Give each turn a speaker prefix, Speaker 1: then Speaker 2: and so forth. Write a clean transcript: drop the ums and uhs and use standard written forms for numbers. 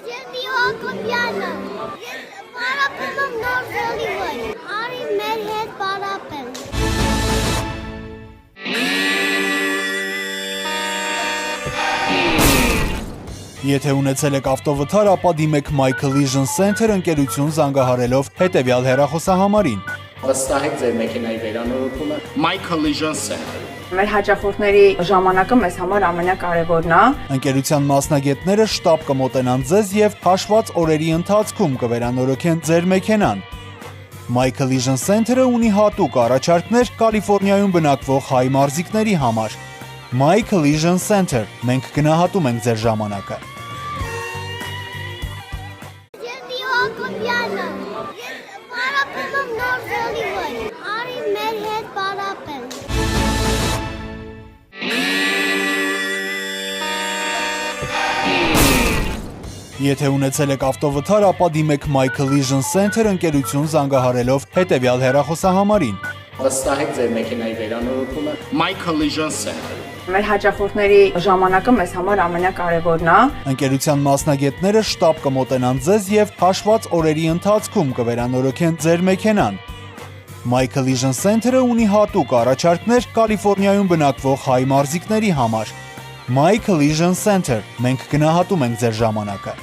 Speaker 1: Ջերմի Հակոբյանը, ես պարապում եմ նոր զոլի վրա, արի մեր հետ պարապել։
Speaker 2: Եթե ունեցել եք ավտովթար, ապա դիմեք My Collision Center ընկերություն զանգահարելով հետևյալ հեռախոսահամարին։
Speaker 3: Վստահեք ձեր մեքենայի վերանորոգումը My Collision Center։
Speaker 4: Մեր հաճախորդների ժամանակը մեզ համար ամենակարևորն է։
Speaker 2: Ընկերության մասնագետները շտապ կմոտենան ձեզ եւ հաշված օրերի ընթացքում կվերանորոգեն ձեր մեքենան։ My Collision Center-ը ունի հատուկ առաջարկներ Կալիֆոռնիայում բնակվող հայ մարզիկների համար։ My Collision Center, մենք գնահատում ենք ձեր ժամանակը։
Speaker 1: Ջերմի Հակոբյանը, ես պարապում եմ նոր զոլի վրա, արի մեր հետ պարապել։
Speaker 2: Եթե ունեցել եք ավտովթար, ապա դիմեք My Collision Center ընկերություն զանգահարելով հետևյալ հեռախոսահամարին։
Speaker 3: Վստահեք ձեր մեքենայի վերանորոգումը My Collision Center։
Speaker 4: Մեր հաճախորդների ժամանակը մեզ համար ամենակարևորն է։
Speaker 2: Ընկերության մասնագետները շտապ կմոտենան ձեզ եւ հաշված օրերի ընթացքում կվերանորոգեն ձեր մեքենան։ My Collision Center-ը ունի հատուկ առաջարկներ Կալիֆոռնիայում բնակվող հայ մարզիկների համար։ My Collision Center, մենք գնահատում ենք ձեր ժամանակը։